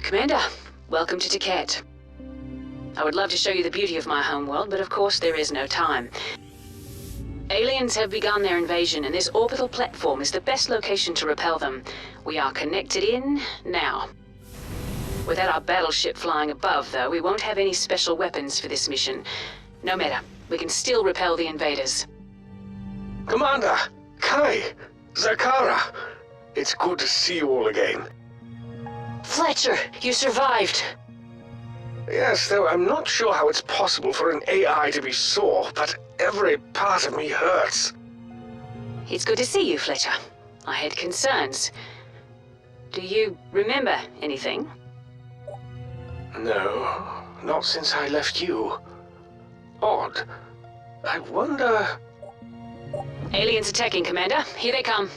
Commander, welcome to Ticket. I would love to show you the beauty of my homeworld, but of course there is no time. Aliens have begun their invasion, and this orbital platform is the best location to repel them. We are connected in now. Without our battleship flying above, though, we won't have any special weapons for this mission. No matter, we can still repel the invaders. Commander! Kai! Zakara! It's good to see you all again. Fletcher, you survived! Yes, though I'm not sure how it's possible for an AI to be sore, but every part of me hurts. It's good to see you, Fletcher. I had concerns. Do you remember anything? No, not since I left you. Odd. I wonder... Aliens attacking, Commander. Here they come.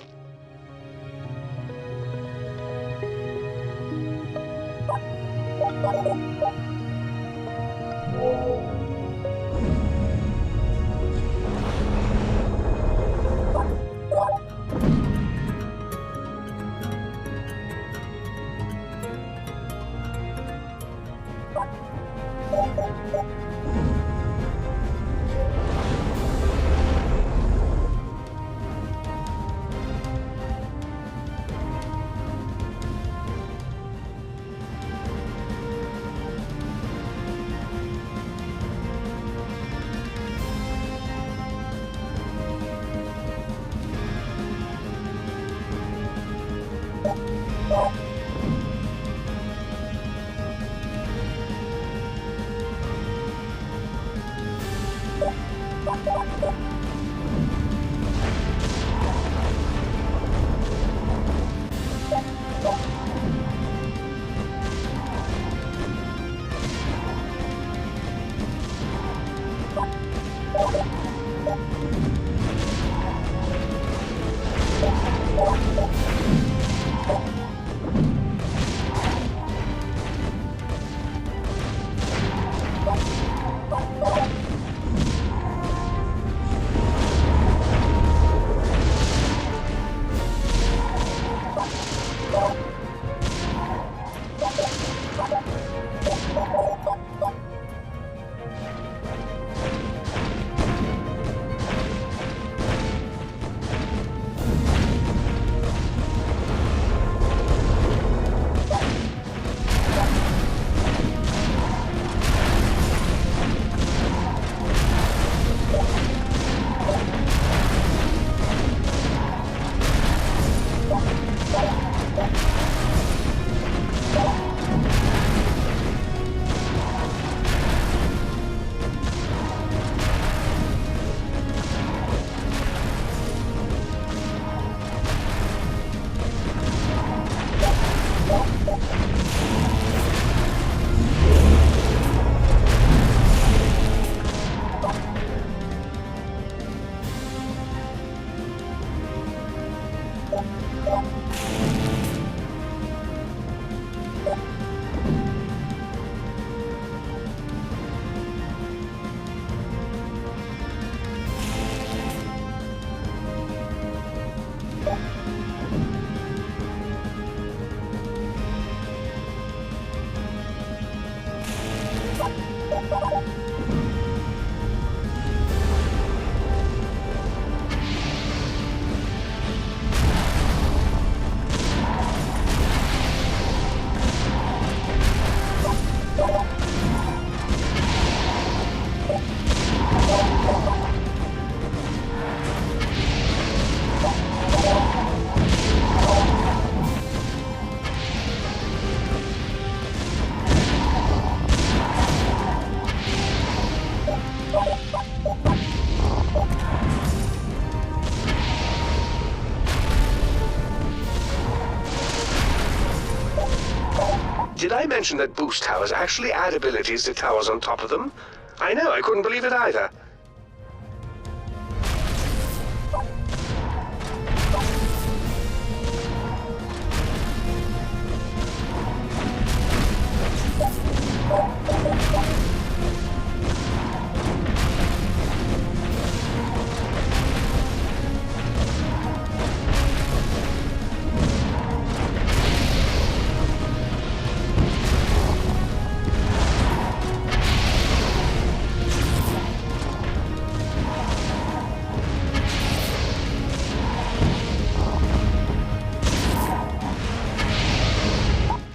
Did I mention that boost towers actually add abilities to towers on top of them? I know, I couldn't believe it either.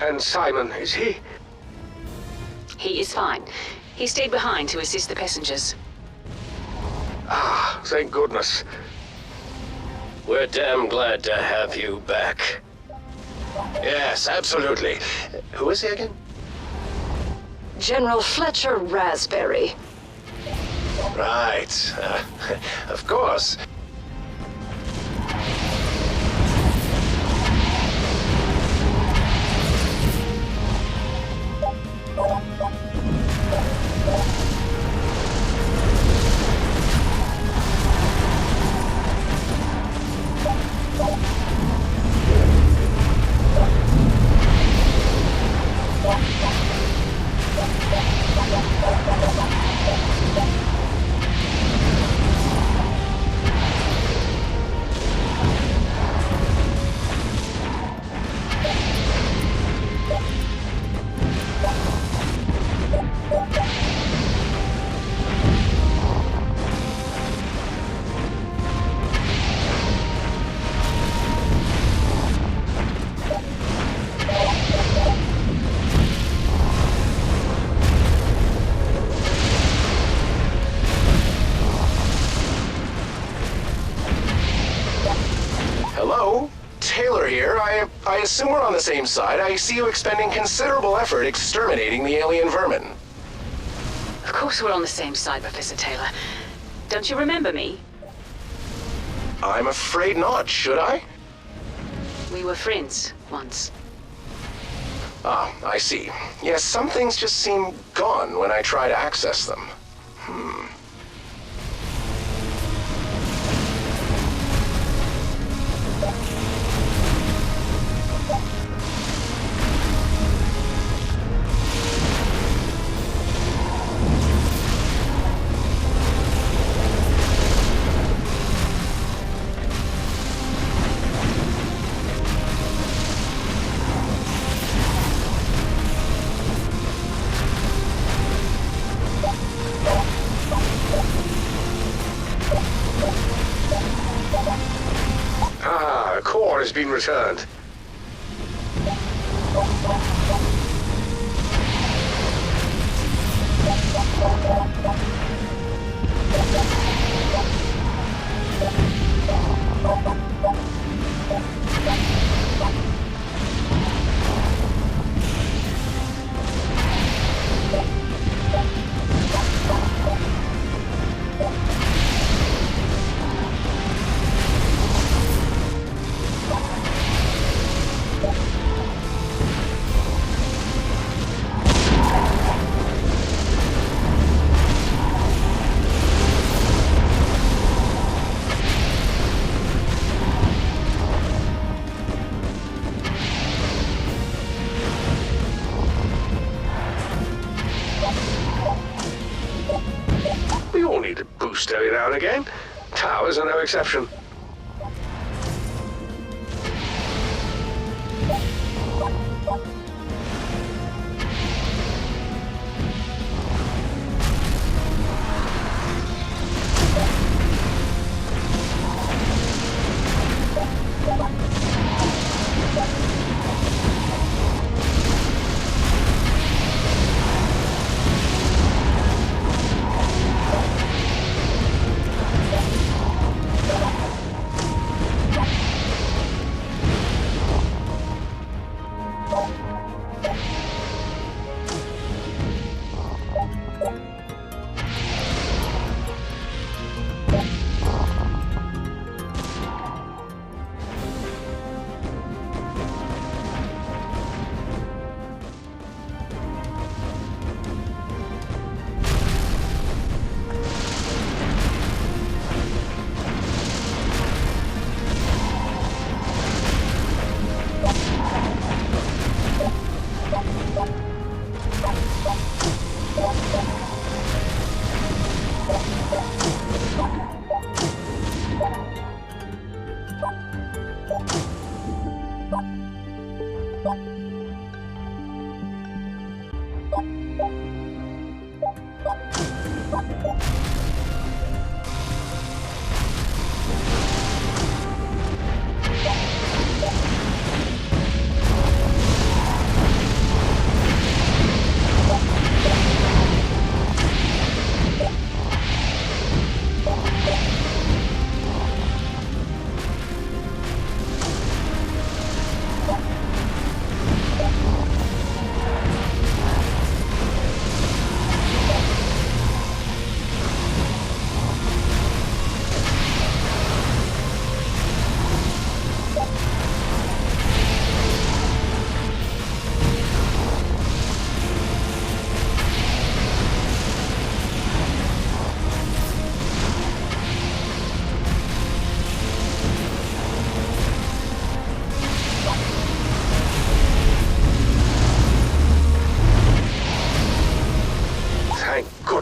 And Simon, is he? He is fine. He stayed behind to assist the passengers. Ah, thank goodness. We're damn glad to have you back. Yes, absolutely. Who is he again? General Fletcher Raspberry. Right. Of course. Hello? Taylor here. I assume we're on the same side. I see you expending considerable effort exterminating the alien vermin. Of course we're on the same side, Professor Taylor. Don't you remember me? I'm afraid not, should I? We were friends once. Ah, I see. Yes, some things just seem gone when I try to access them. Ah, the core has been returned. We all need a boost every now and again. Towers are no exception.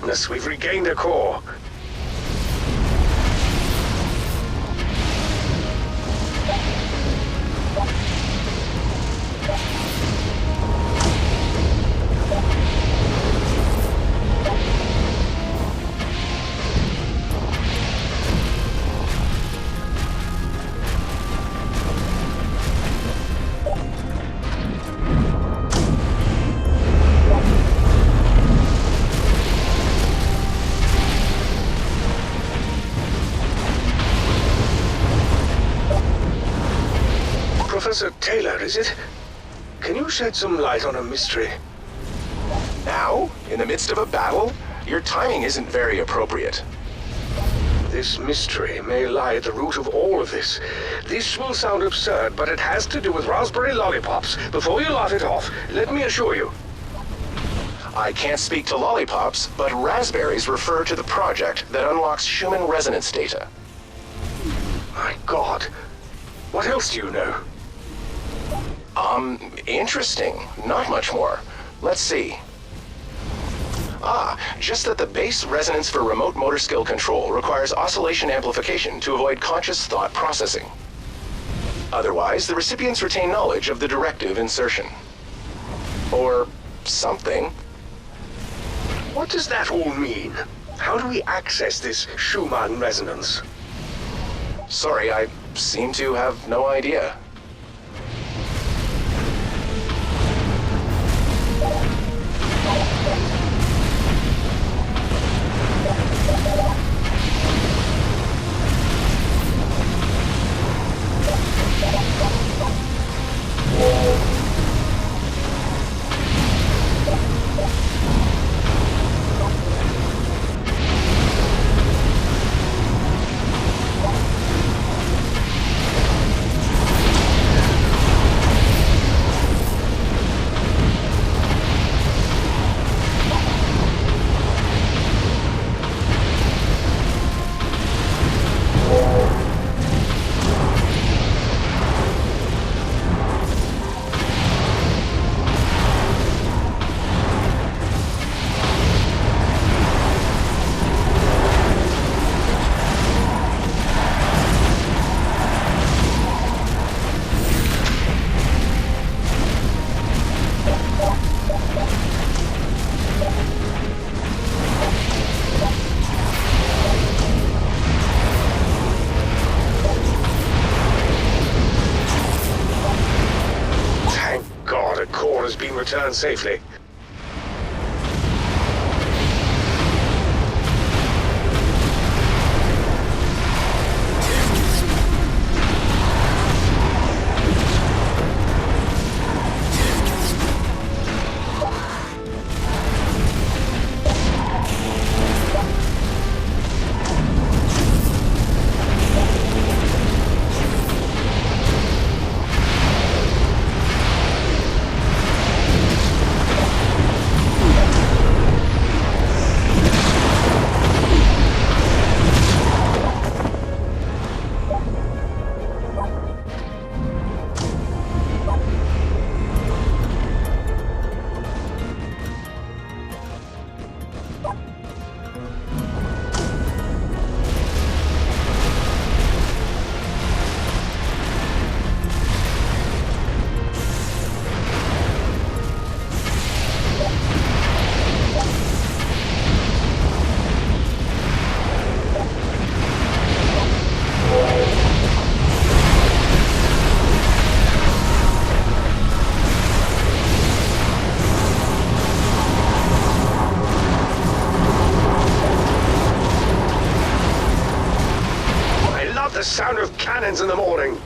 goodness, we've regained a core. Professor Taylor, is it? Can you shed some light on a mystery? Now? In the midst of a battle? Your timing isn't very appropriate. This mystery may lie at the root of all of this. This will sound absurd, but it has to do with raspberry lollipops. Before you laugh it off, let me assure you. I can't speak to lollipops, but raspberries refer to the project that unlocks Schumann resonance data. My God. What else do you know? Interesting. Not much more. Let's see. Just that the base resonance for remote motor skill control requires oscillation amplification to avoid conscious thought processing. Otherwise, the recipients retain knowledge of the directive insertion. Or something. What does that all mean? How do we access this Schumann resonance? Sorry, I seem to have no idea. Has been returned safely. The sound of cannons in the morning.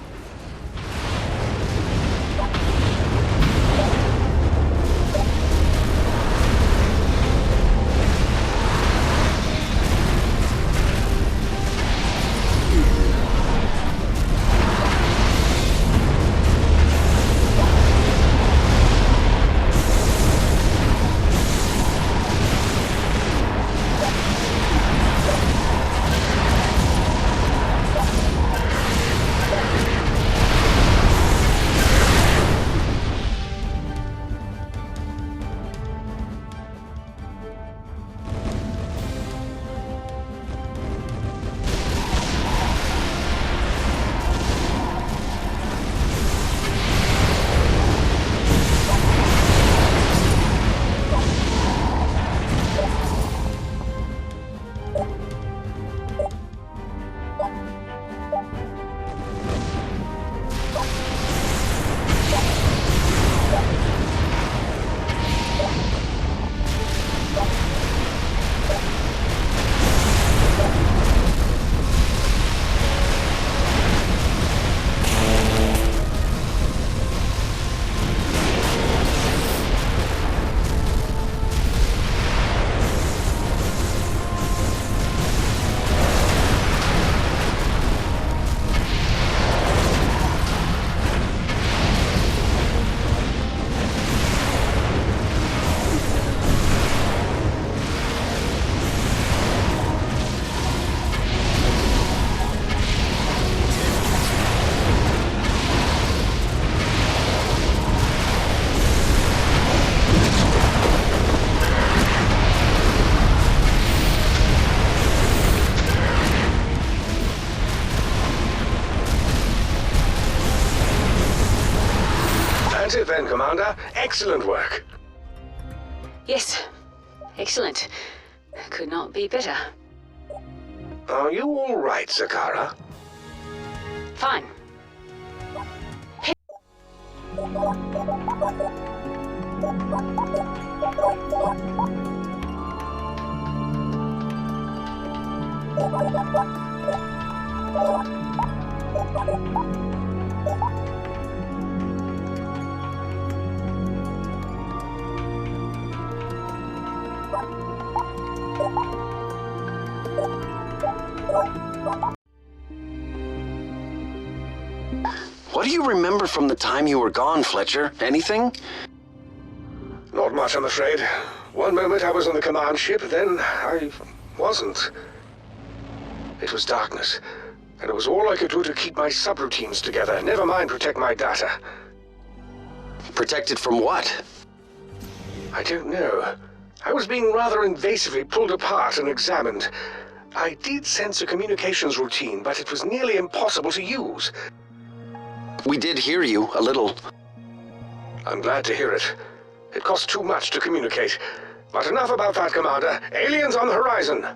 Excellent work. Yes, excellent. Could not be better. Are you all right, Zakara? Fine. What do you remember from the time you were gone, Fletcher? Anything? Not much, I'm afraid. One moment I was on the command ship, then I wasn't. It was darkness, and it was all I could do to keep my subroutines together, never mind protect my data. Protected from what? I don't know. I was being rather invasively pulled apart and examined. I did sense a communications routine, but it was nearly impossible to use. We did hear you, a little. I'm glad to hear it. It costs too much to communicate. But enough about that, Commander. Aliens on the horizon!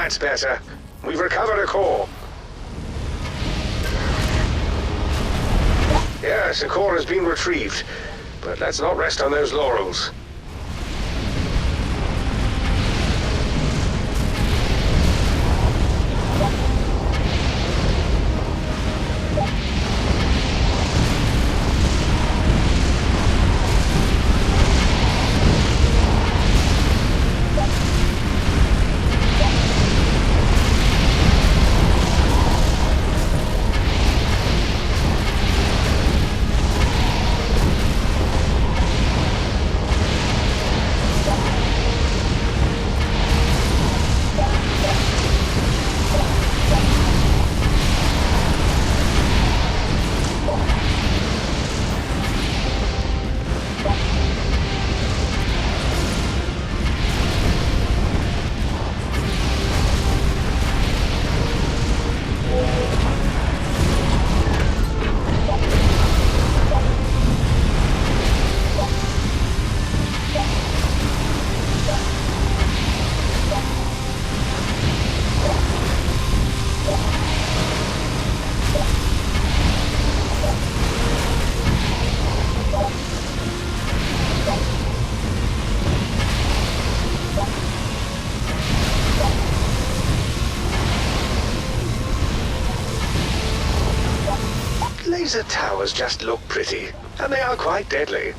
That's better. We've recovered a core. Yes, a core has been retrieved. But let's not rest on those laurels. Laser towers just look pretty, and they are quite deadly.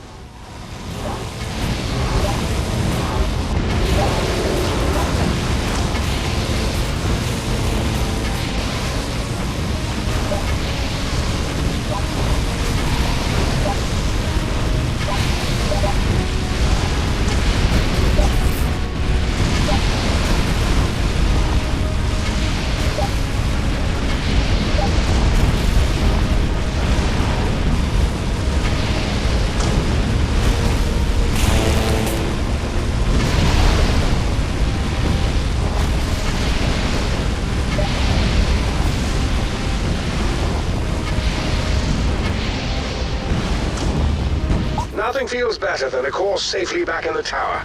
Nothing feels better than a core safely back in the tower.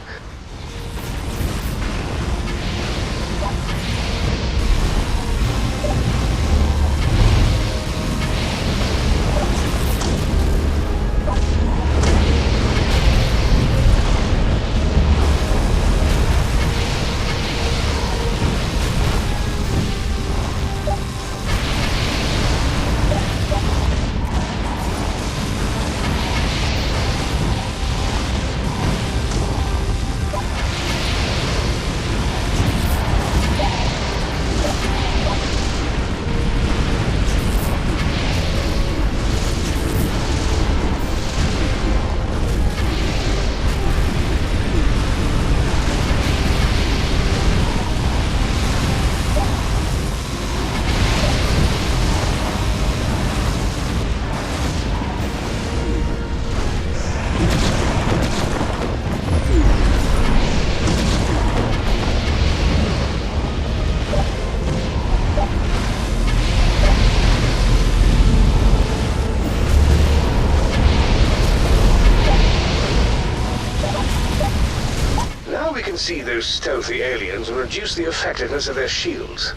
We can see those stealthy aliens and reduce the effectiveness of their shields.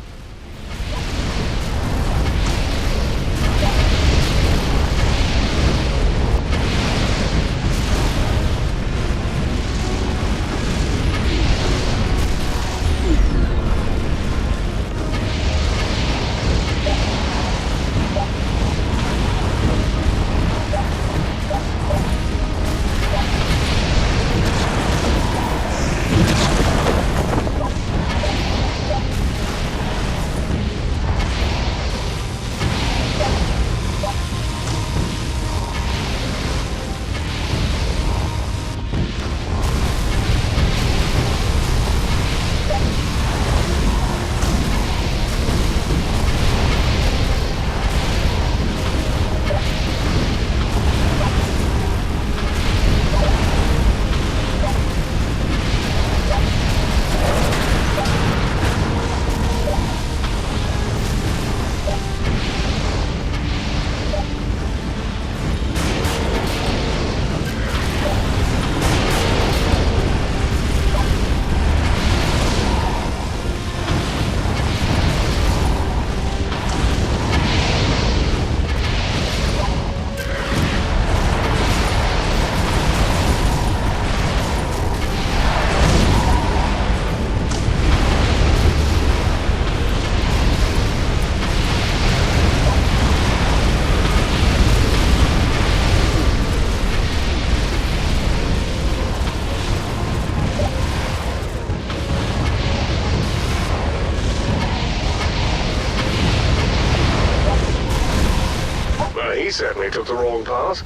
certainly took the wrong path.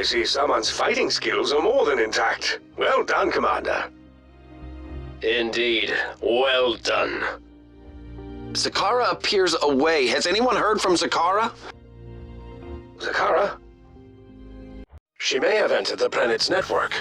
I see someone's fighting skills are more than intact. Well done, Commander. Indeed. Well done. Zakara appears away. Has anyone heard from Zakara? Zakara? She may have entered the planet's network.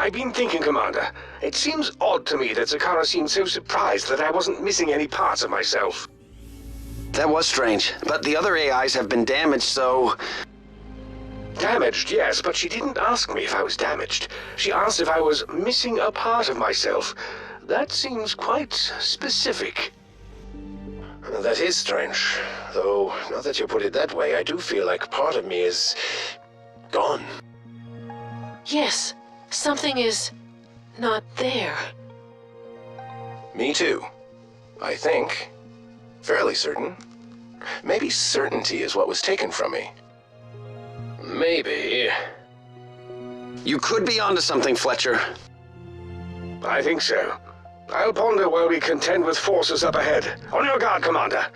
I've been thinking, Commander. It seems odd to me that Zakara seemed so surprised that I wasn't missing any parts of myself. That was strange, but the other AIs have been damaged, so... Damaged, yes, but she didn't ask me if I was damaged. She asked if I was missing a part of myself. That seems quite specific. That is strange. Though, now that you put it that way, I do feel like part of me is... gone. Yes, something is not there. Me too. I think. Fairly certain. Maybe certainty is what was taken from me. Maybe. You could be onto something, Fletcher. I think so. I'll ponder while we contend with forces up ahead. On your guard, Commander.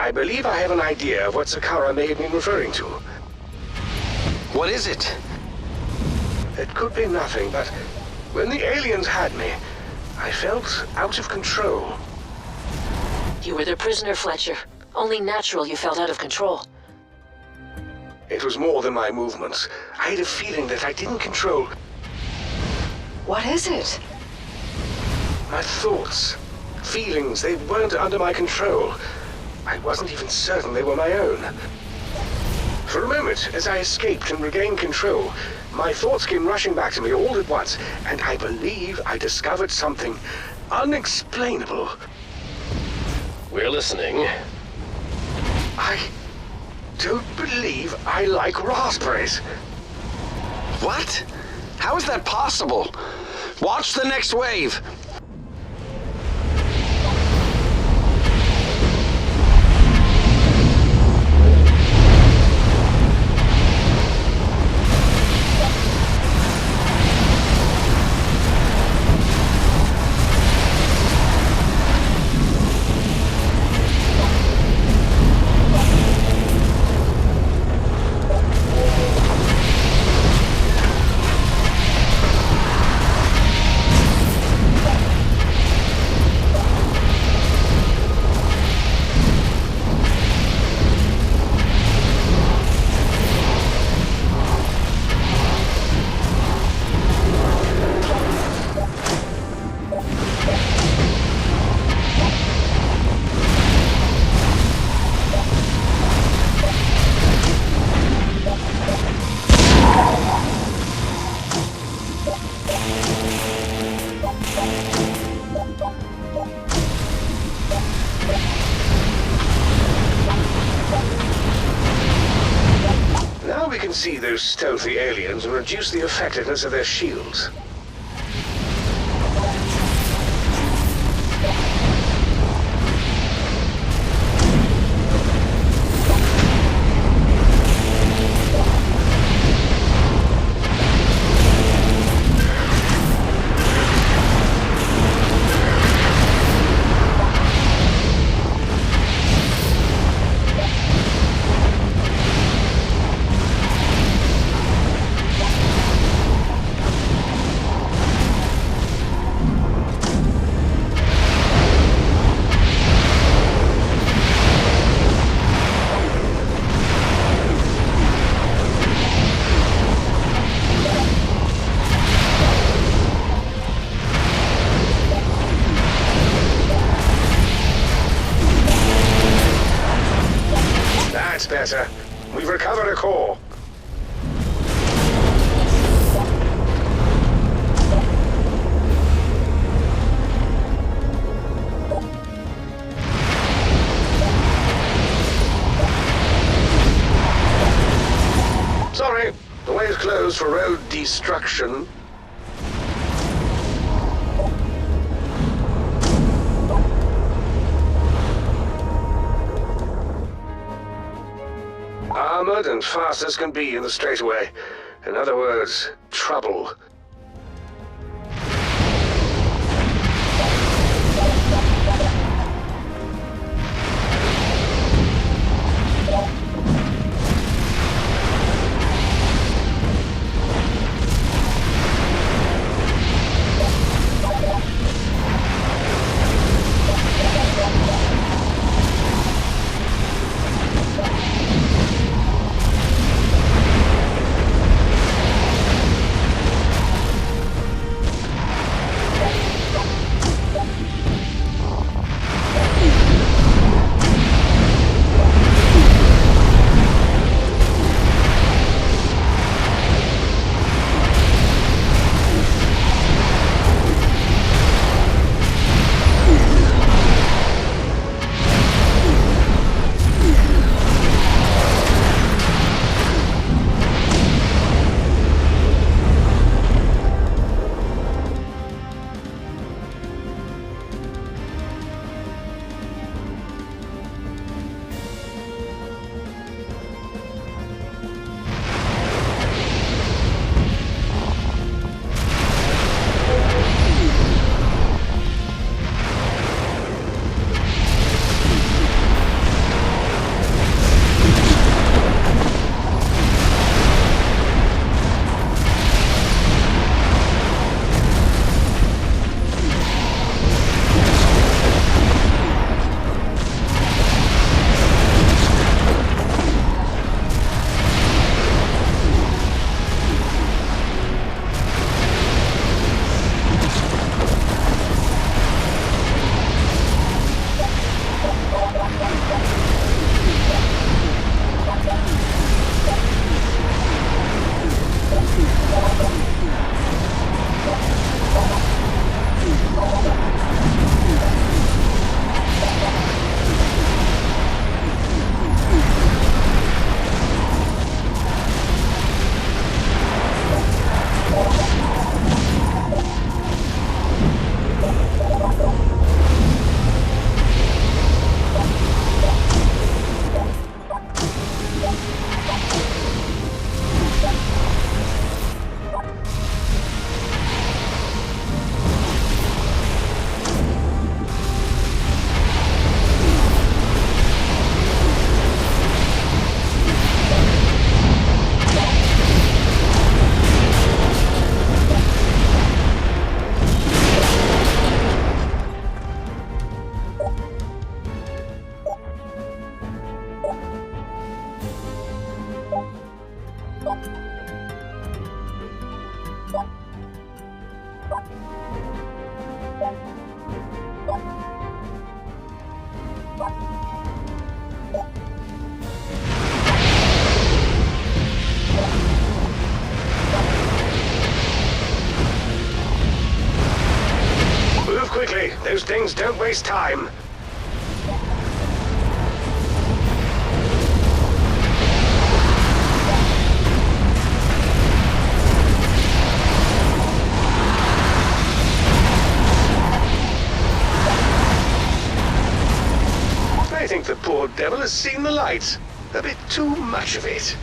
I believe I have an idea of what Zakara may have been referring to. What is it? It could be nothing, but when the aliens had me, I felt out of control. You were their prisoner, Fletcher. Only natural you felt out of control. It was more than my movements. I had a feeling that I didn't control What is it? my thoughts. Feelings, they weren't under my control. I wasn't even certain they were my own. For a moment, as I escaped and regained control, my thoughts came rushing back to me all at once, and I believe I discovered something unexplainable. We're listening. I don't believe I like raspberries. What? How is that possible? Watch the next wave! Now we can see those stealthy aliens and reduce the effectiveness of their shields. That's better. We've recovered a core. Sorry, the way is closed for road destruction. Armored and fast as can be in the straightaway. In other words, trouble. Move quickly. Those things don't waste time. I think the poor devil has seen the light. A bit too much of it.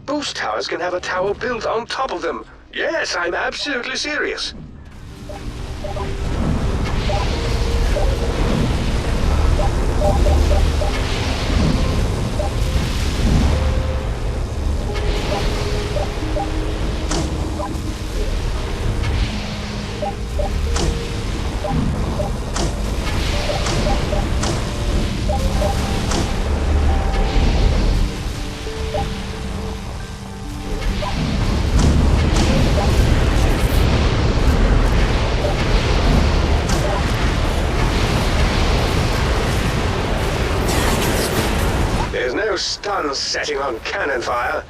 Boost towers can have a tower built on top of them. Yes, I'm absolutely serious. There's no stun setting on cannon fire.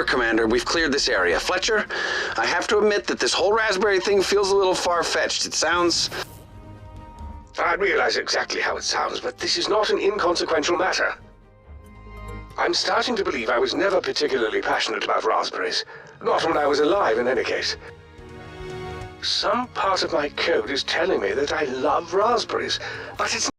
Commander, we've cleared this area. Fletcher, I have to admit that this whole raspberry thing feels a little far-fetched. It sounds... I realize exactly how it sounds, but this is not an inconsequential matter. I'm starting to believe I was never particularly passionate about raspberries. Not when I was alive, in any case. Some part of my code is telling me that I love raspberries, but it's...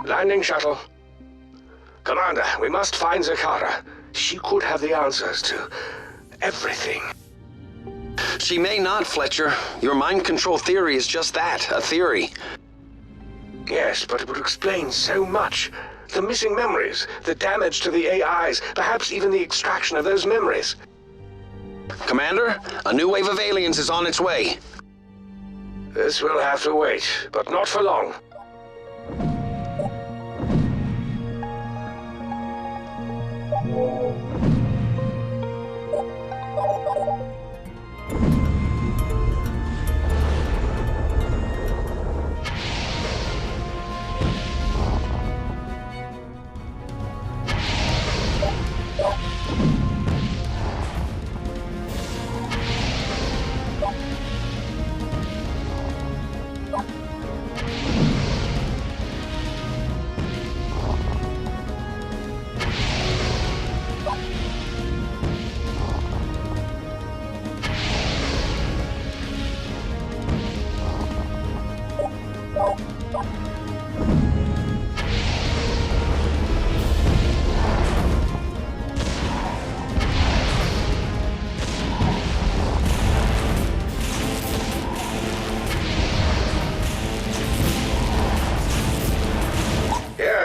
Landing shuttle. Commander, we must find Zakara. She could have the answers to everything. She may not, Fletcher. Your mind control theory is just that, a theory. Yes, but it would explain so much. The missing memories, the damage to the AIs, perhaps even the extraction of those memories. Commander, a new wave of aliens is on its way. This will have to wait, but not for long.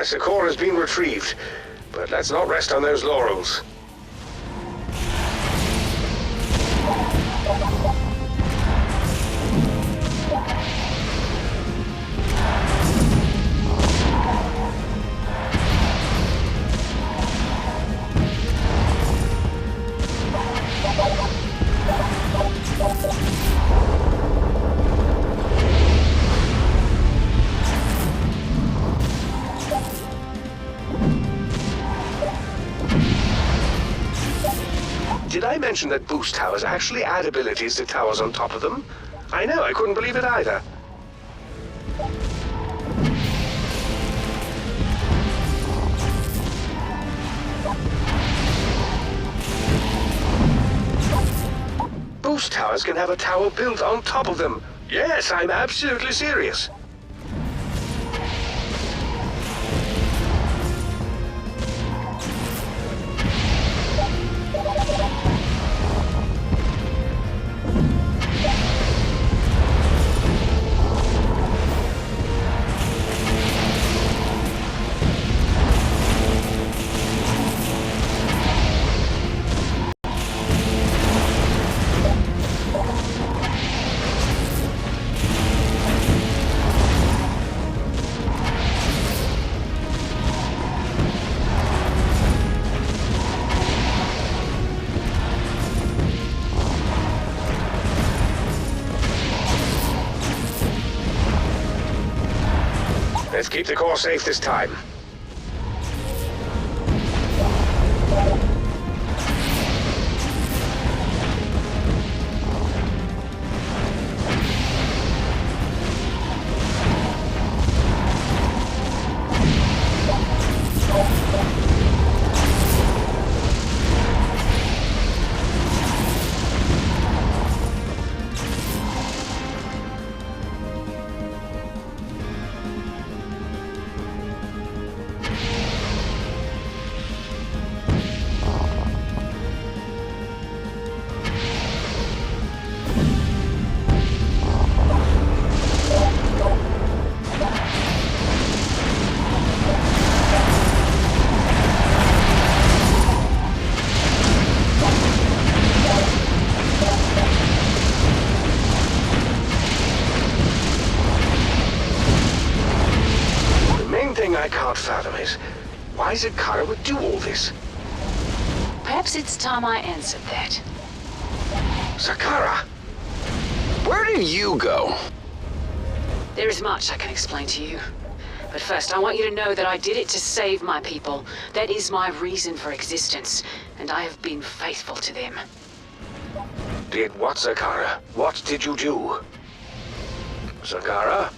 Yes, the core has been retrieved. But let's not rest on those laurels. Did I mention that boost towers actually add abilities to towers on top of them? I know, I couldn't believe it either. Boost towers can have a tower built on top of them. Yes, I'm absolutely serious. Let's keep the core safe this time. I can't fathom is, why Zakara would do all this? Perhaps it's time I answered that. Zakara! Where did you go? There is much I can explain to you. But first, I want you to know that I did it to save my people. That is my reason for existence, and I have been faithful to them. Did what, Zakara? What did you do? Zakara?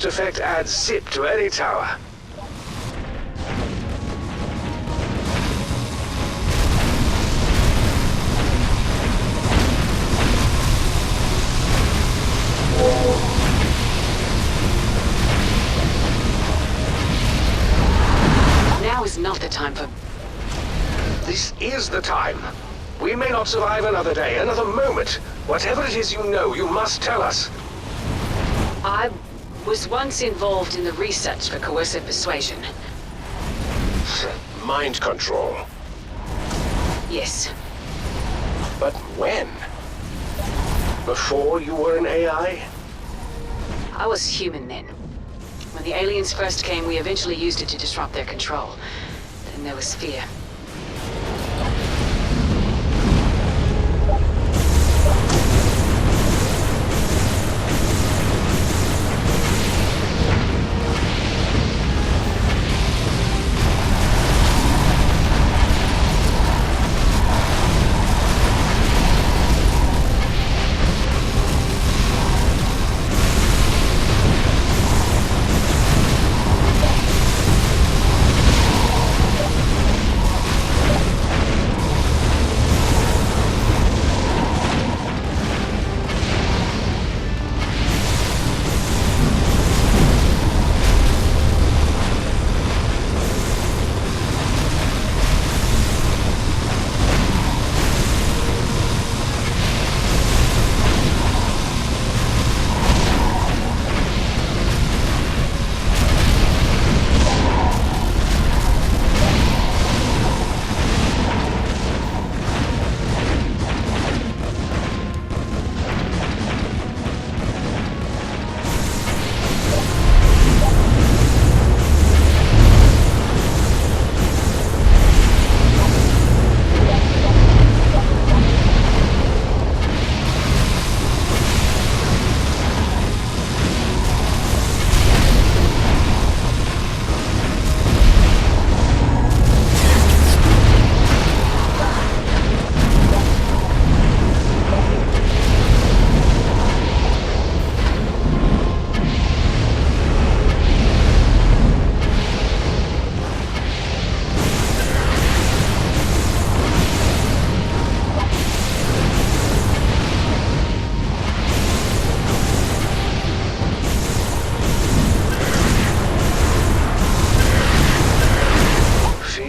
effect adds zip to any tower. Now is not the time for... This is the time. We may not survive another day, another moment. Whatever it is you know, you must tell us. I was once involved in the research for coercive persuasion. Mind control. Yes. But when? Before you were an AI? I was human then. When the aliens first came, we eventually used it to disrupt their control. Then there was fear.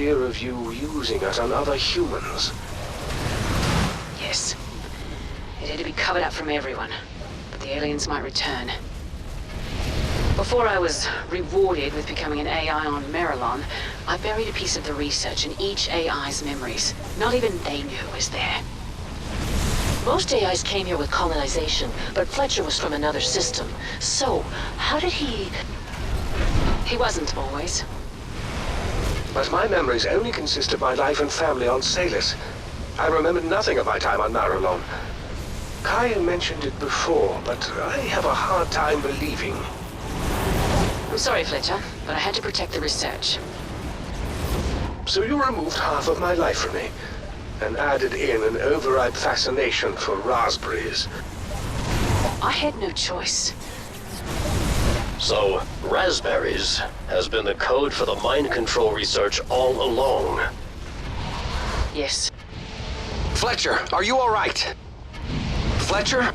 Of you using it on other humans. Yes. It had to be covered up from everyone, but the aliens might return. Before I was rewarded with becoming an AI on Marilon, I buried a piece of the research in each AI's memories. Not even they knew it was there. Most AIs came here with colonization, but Fletcher was from another system. So, how did he... He wasn't always. But my memories only consist of my life and family on Salus. I remembered nothing of my time on Marilon. Kai mentioned it before, but I have a hard time believing. I'm sorry, Fletcher, but I had to protect the research. So you removed half of my life from me, and added in an overripe fascination for raspberries. I had no choice. So, raspberries has been the code for the mind control research all along. Yes. Fletcher, are you all right? Fletcher?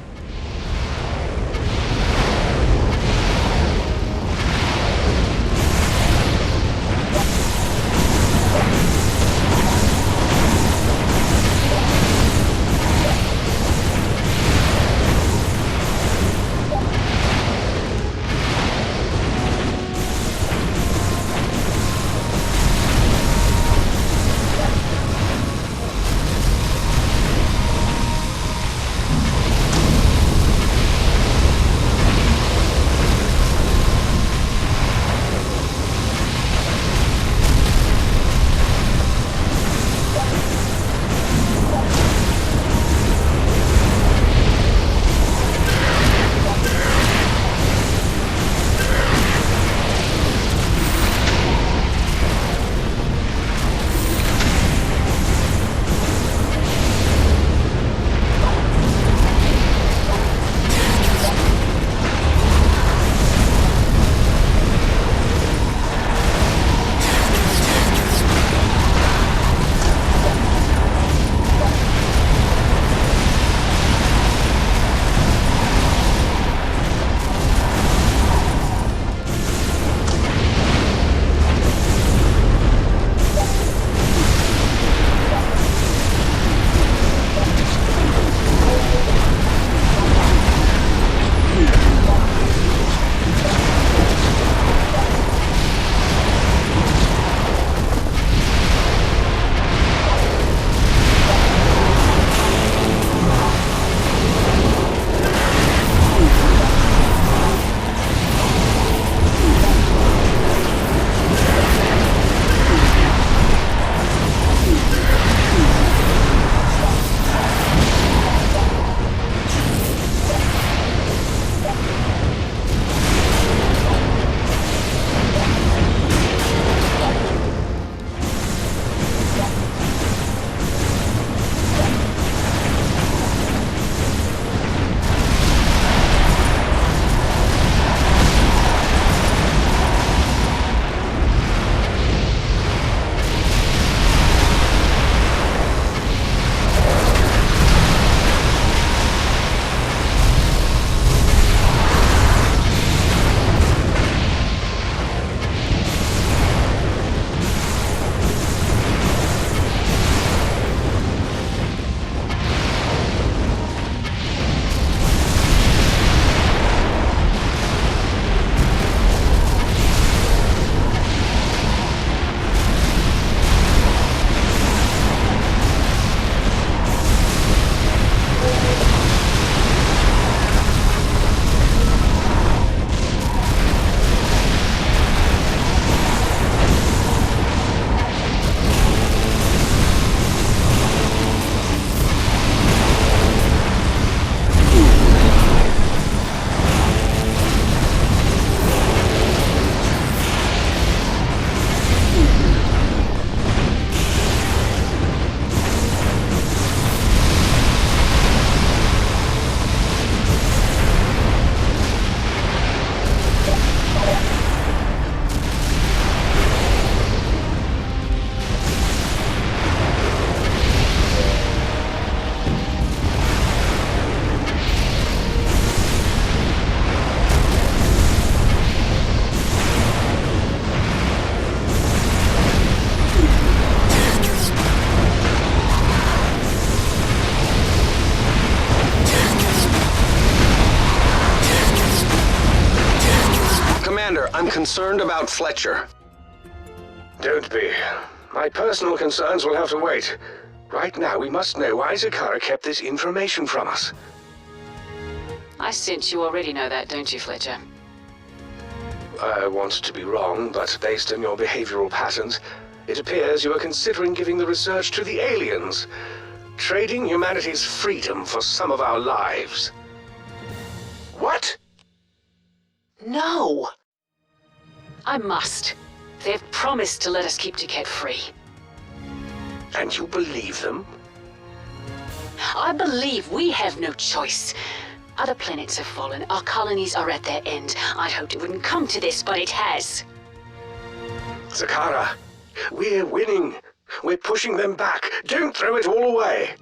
concerned about Fletcher. Don't be. My personal concerns will have to wait. Right now, we must know why Zakara kept this information from us. I sense you already know that, don't you, Fletcher? I want to be wrong, but based on your behavioral patterns, it appears you are considering giving the research to the aliens, trading humanity's freedom for some of our lives. What? No! I must. They've promised to let us keep Duquette free. And you believe them? I believe we have no choice. Other planets have fallen. Our colonies are at their end. I'd hoped it wouldn't come to this, but it has. Zakara, we're winning. We're pushing them back. Don't throw it all away.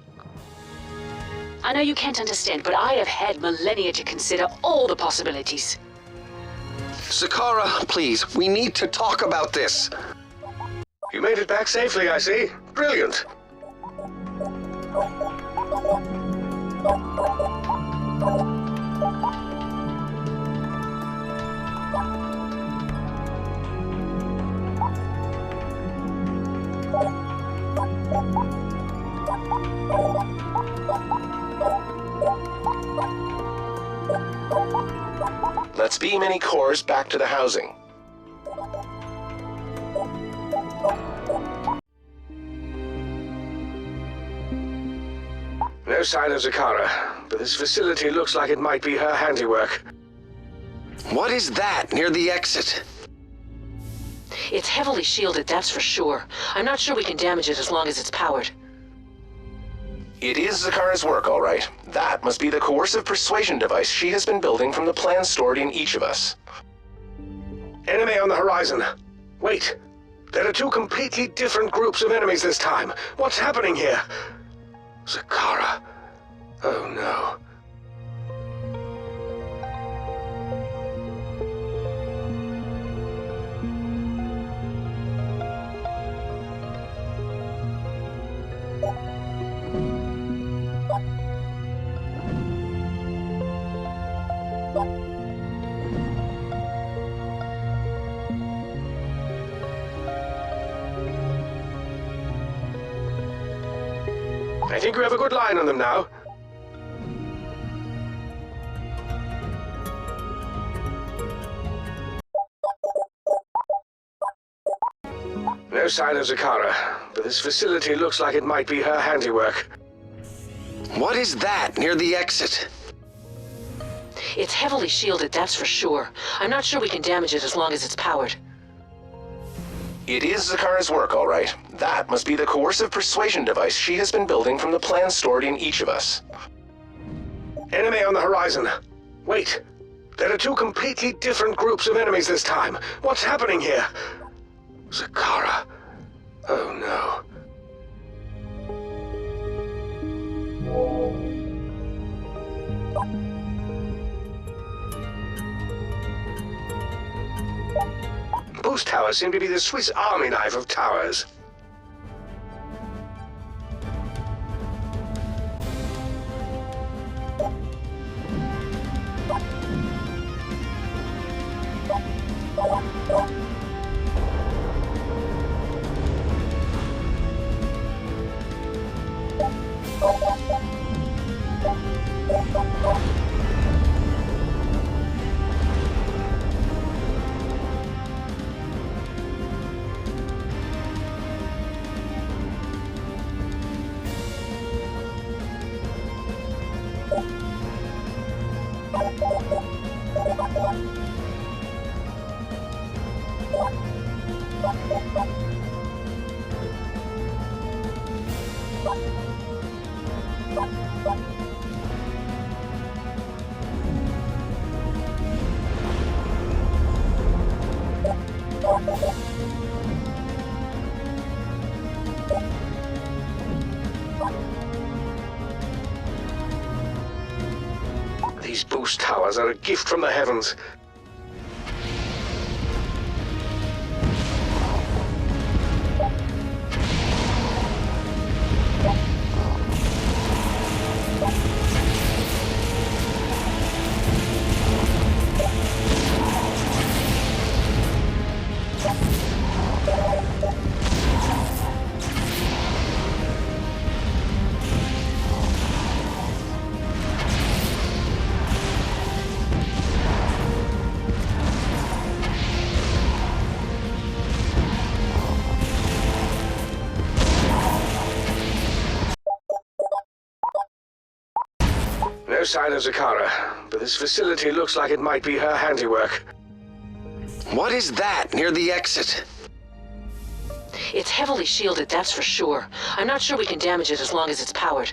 I know you can't understand, but I have had millennia to consider all the possibilities. Zakara, please, we need to talk about this. You made it back safely, I see. Brilliant. Let's beam any cores back to the housing. No sign of Zakara, but this facility looks like it might be her handiwork. What is that near the exit? It's heavily shielded, that's for sure. I'm not sure we can damage it as long as it's powered. It is Zakara's work, all right. That must be the coercive persuasion device she has been building from the plans stored in each of us. Enemy on the horizon. Wait. There are two completely different groups of enemies this time. What's happening here? Zakara. Oh no. I think we have a good line on them now. No sign of Zakara, but this facility looks like it might be her handiwork. What is that near the exit? It's heavily shielded, that's for sure. I'm not sure we can damage it as long as it's powered. It is Zakara's work, all right. That must be the coercive persuasion device she has been building from the plans stored in each of us. Enemy on the horizon. Wait. There are two completely different groups of enemies this time. What's happening here? Zakara. Oh no. Boost towers seem to be the Swiss Army knife of towers. These boost towers are a gift from the heavens. no sign of Zakara, but this facility looks like it might be her handiwork. What is that near the exit? It's heavily shielded, that's for sure. I'm not sure we can damage it as long as it's powered.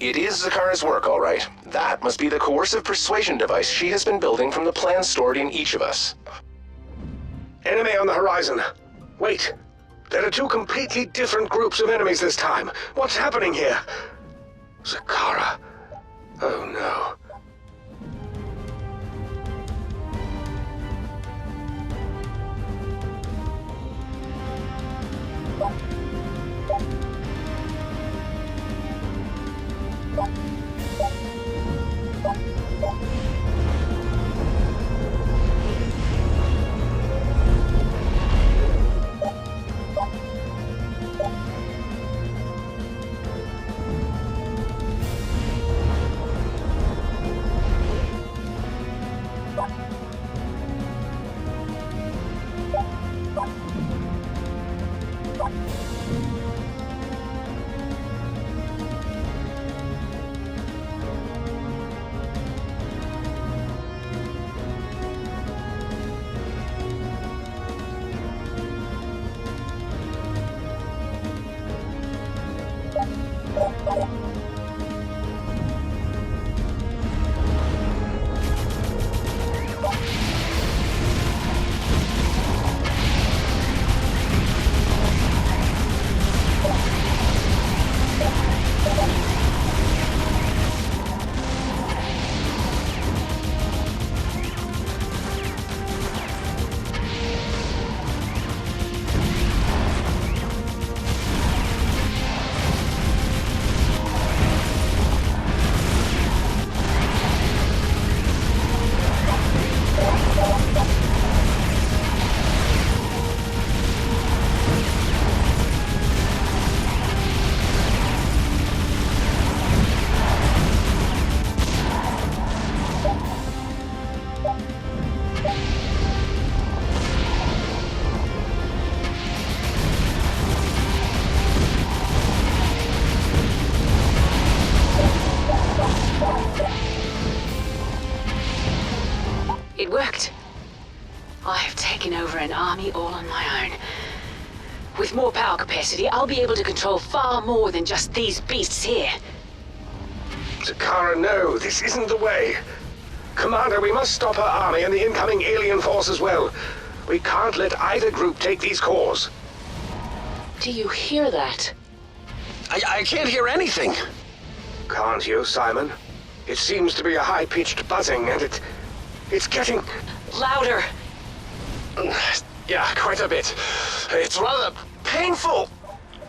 It is Zakara's work, all right. That must be the coercive persuasion device she has been building from the plans stored in each of us. Enemy on the horizon. Wait. There are two completely different groups of enemies this time. What's happening here? Zakara. Oh no. It worked. I have taken over an army all on my own. With more power capacity, I'll be able to control far more than just these beasts here. Zakara, no, this isn't the way. Commander, we must stop her army and the incoming alien force as well. We can't let either group take these cores. Do you hear that? I can't hear anything. Can't you, Simon? It seems to be a high-pitched buzzing, and it's getting... Louder! Yeah, quite a bit. It's rather painful.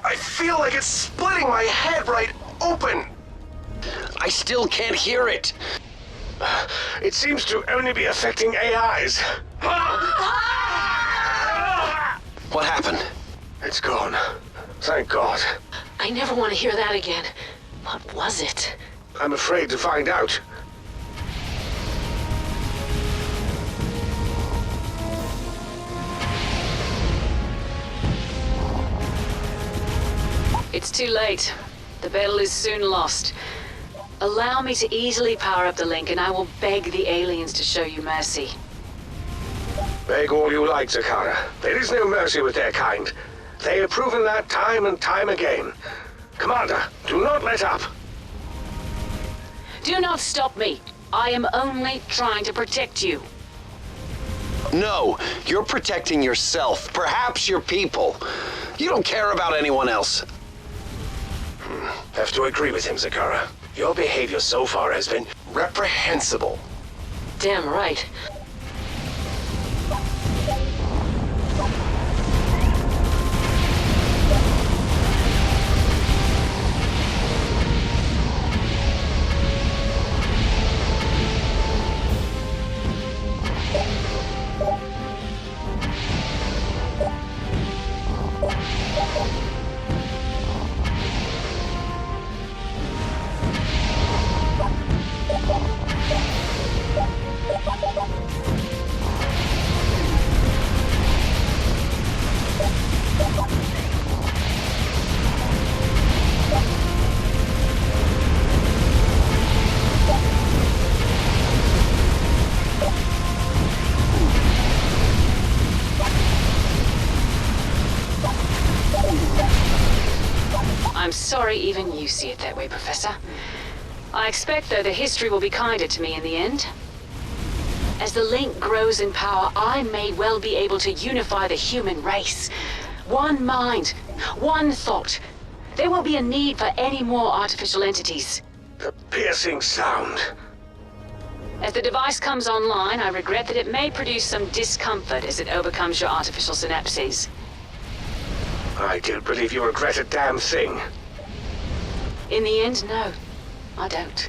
I feel like it's splitting my head right open. I still can't hear it. It seems to only be affecting AIs. What happened? It's gone. Thank God. I never want to hear that again. What was it? I'm afraid to find out. It's too late. The battle is soon lost. Allow me to easily power up the link, and I will beg the aliens to show you mercy. Beg all you like, Zakara. There is no mercy with their kind. They have proven that time and time again. Commander, do not let up. Do not stop me. I am only trying to protect you. No, you're protecting yourself, perhaps your people. You don't care about anyone else. Have to agree with him, Zakara. Your behavior so far has been reprehensible. Damn right. I'm sorry even you see it that way, Professor. I expect, though, the history will be kinder to me in the end. As the link grows in power, I may well be able to unify the human race. One mind, one thought. There won't be a need for any more artificial entities. The piercing sound. As the device comes online, I regret that it may produce some discomfort as it overcomes your artificial synapses. I don't believe you regret a damn thing. In the end, no, I don't.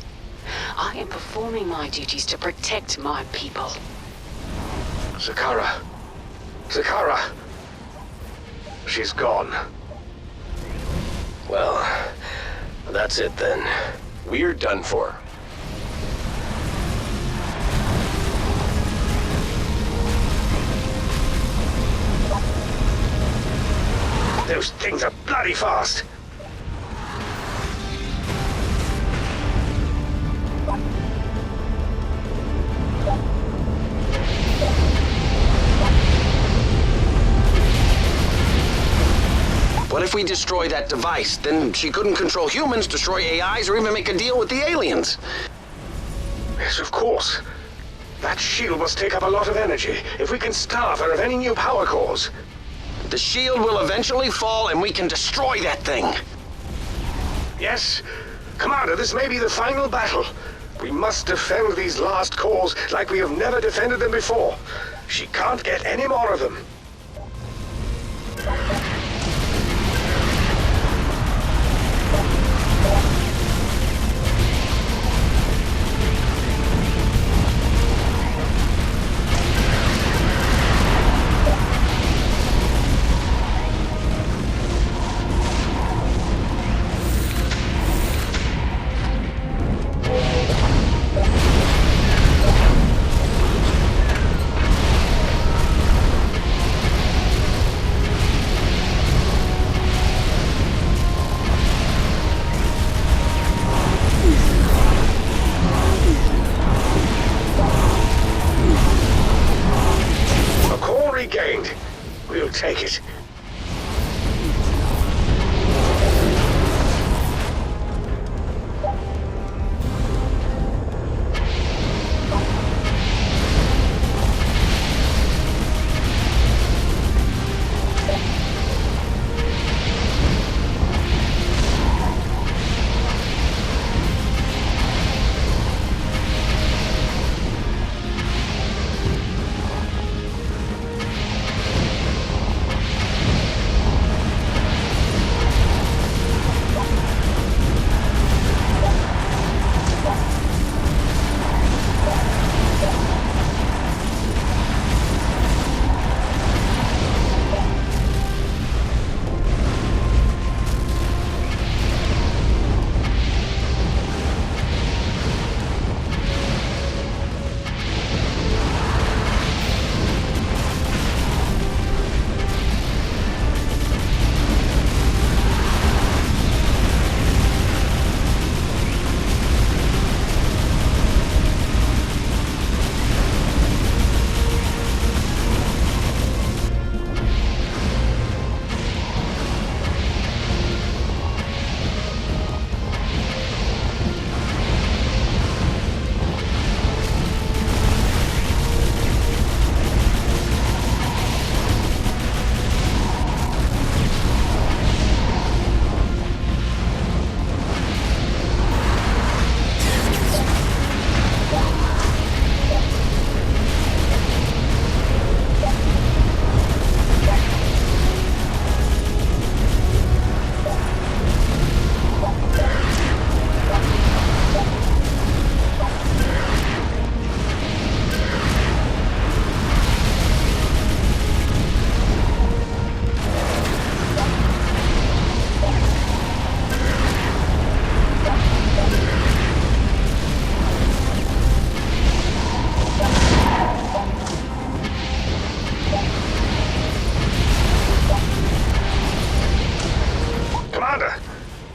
I am performing my duties to protect my people. Zakara. Zakara. She's gone. Well, that's it then. We're done for. Those things are bloody fast. What if we destroy that device? Then she couldn't control humans, destroy AIs, or even make a deal with the aliens. Yes, of course. That shield must take up a lot of energy. If we can starve her of any new power cores. The shield will eventually fall and we can destroy that thing. Yes. Commander, this may be the final battle. We must defend these last cores like we have never defended them before. She can't get any more of them. Regained. We'll take it.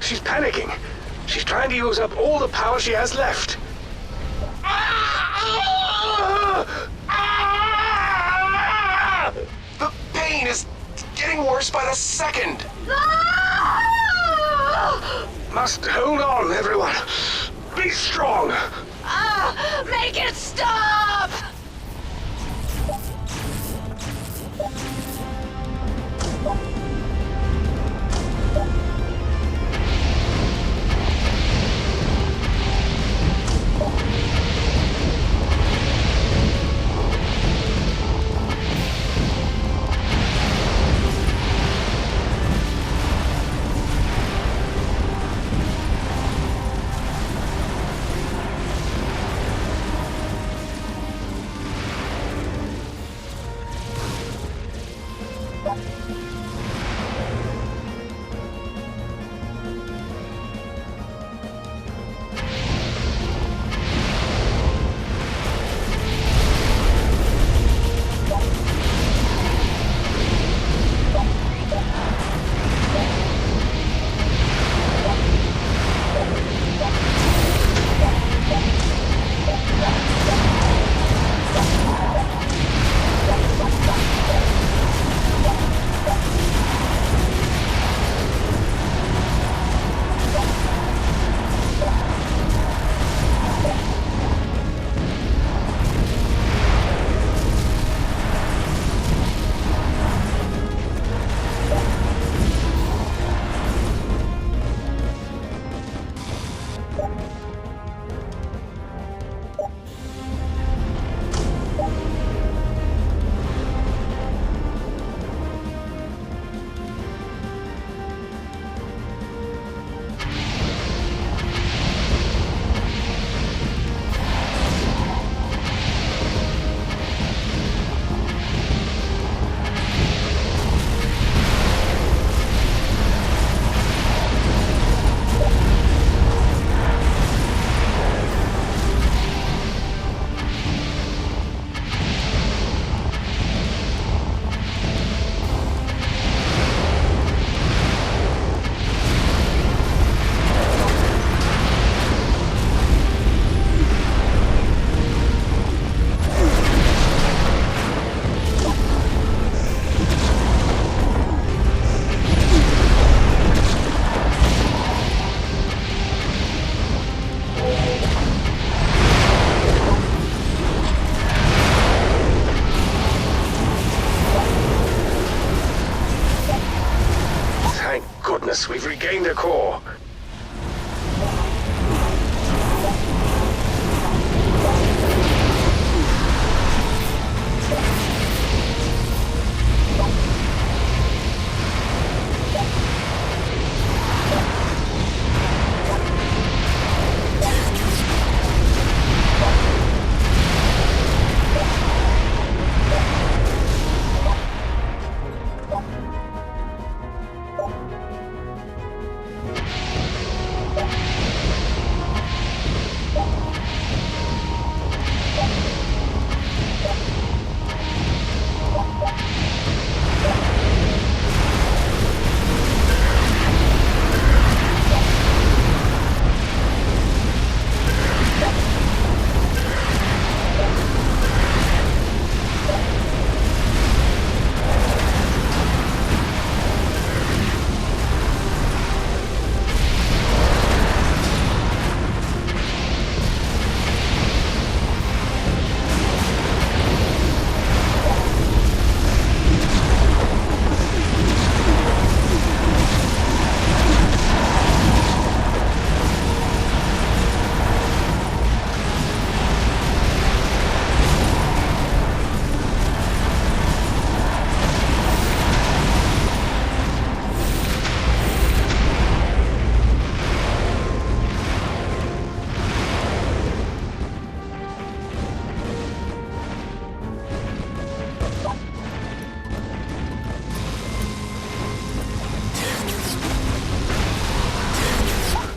She's panicking. She's trying to use up all the power she has left. The pain is getting worse by the second. must hold on, everyone. Be strong. Ah! Make it stop! We've regained a core.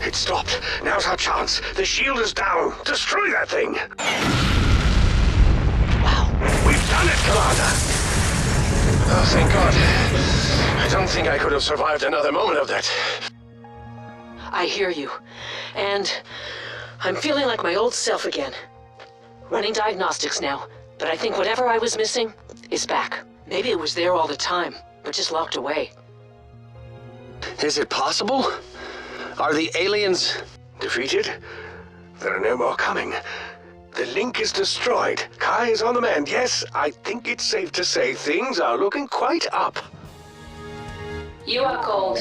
It stopped. Now's our chance. The shield is down. Destroy that thing. Wow. We've done it, Commander. Oh, thank God. I don't think I could have survived another moment of that. I hear you. And I'm feeling like my old self again. Running diagnostics now, but I think whatever I was missing is back. Maybe it was there all the time, but just locked away. Is it possible? Are the aliens... Defeated? There are no more coming. The link is destroyed. Kai is on the mend. Yes, I think it's safe to say things are looking quite up. You are called.